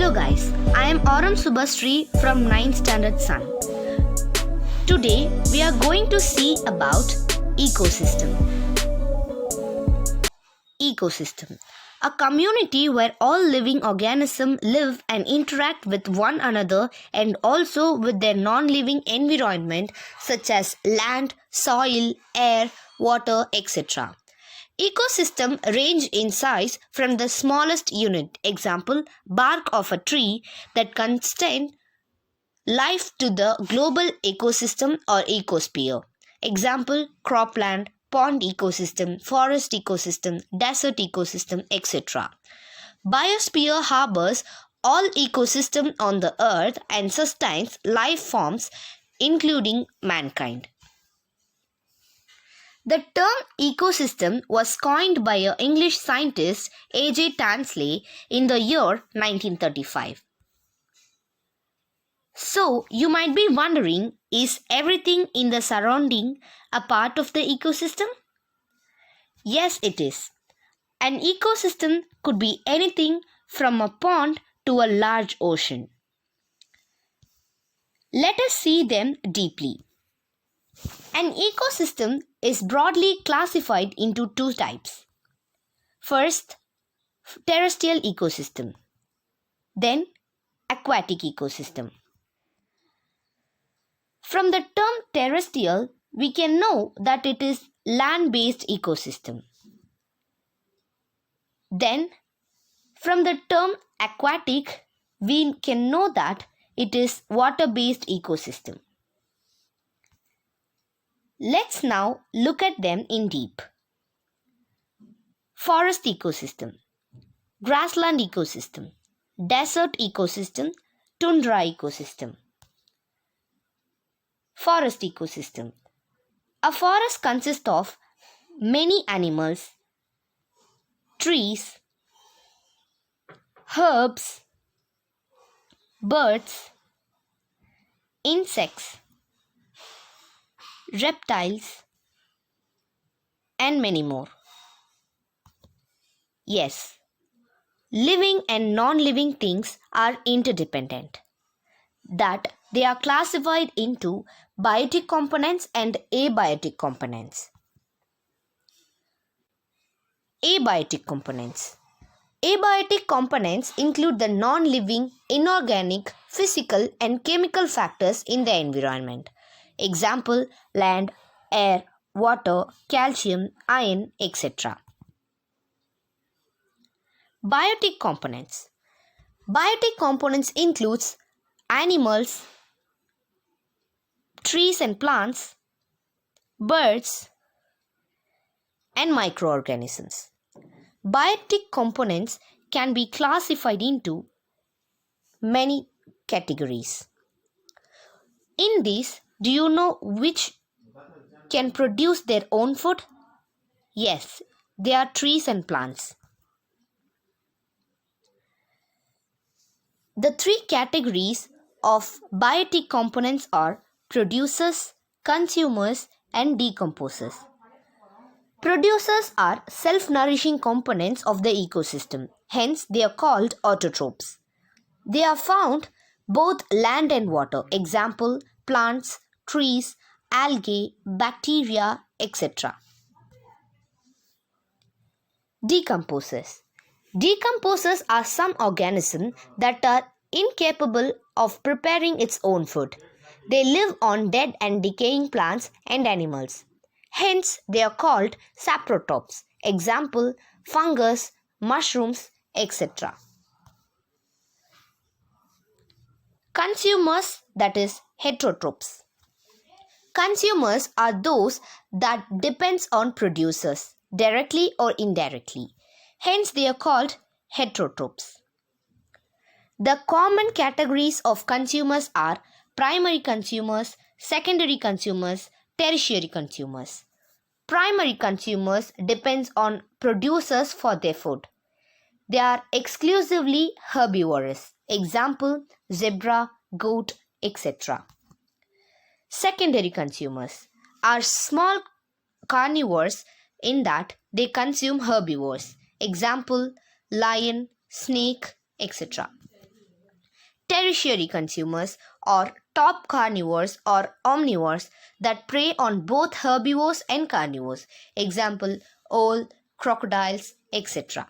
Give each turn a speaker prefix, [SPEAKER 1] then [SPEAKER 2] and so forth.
[SPEAKER 1] Hello guys, I am Aurum Subhasri from 9th Standard Sun. Today we are going to see about ecosystem. Ecosystem, a community where all living organisms live and interact with one another and also with their non-living environment such as land, soil, air, water, etc. Ecosystem range in size from the smallest unit, example, bark of a tree, that contain life to the global ecosystem or ecosphere. Example, cropland, pond ecosystem, forest ecosystem, desert ecosystem, etc. Biosphere harbors all ecosystem on the earth and sustains life forms including mankind. The term ecosystem was coined by an English scientist A.J. Tansley in the year 1935. So, you might be wondering, is everything in the surrounding a part of the ecosystem? Yes, it is. An ecosystem could be anything from a pond to a large ocean. Let us see them deeply. An ecosystem is broadly classified into two types. First, terrestrial ecosystem. Then, aquatic ecosystem. From the term terrestrial, we can know that it is land-based ecosystem. Then, from the term aquatic, we can know that it is water-based ecosystem. Let's now look at them in deep. Forest ecosystem, grassland ecosystem, desert ecosystem, tundra ecosystem. Forest ecosystem. A forest consists of many animals, trees, herbs, birds, insects, reptiles, and many more. Yes, living and non-living things are interdependent. That they are classified into biotic components and abiotic components. Abiotic components. Abiotic components include the non-living, inorganic, physical and chemical factors in the environment. Example, land, air, water, calcium, iron, etc. Biotic components. Biotic components includes animals, trees and plants, birds, and microorganisms. Biotic components can be classified into many categories. In these, do you know which can produce their own food? Yes, they are trees and plants. The three categories of biotic components are producers, consumers, and decomposers. Producers are self-nourishing components of the ecosystem, hence they are called autotrophs. They are found both land and water, example, plants, trees, algae, bacteria, etc. Decomposers. Decomposers are some organisms that are incapable of preparing its own food. They live on dead and decaying plants and animals. Hence, they are called saprotrophs. Example, fungus, mushrooms, etc. Consumers, that is heterotrophs. Consumers are those that depends on producers, directly or indirectly. Hence, they are called heterotrophs. The common categories of consumers are primary consumers, secondary consumers, tertiary consumers. Primary consumers depends on producers for their food. They are exclusively herbivorous. Example, zebra, goat, etc. Secondary consumers are small carnivores in that they consume herbivores. Example, lion, snake, etc. tertiary consumers or top carnivores or omnivores that prey on both herbivores and carnivores. Example, owl, crocodiles, etc.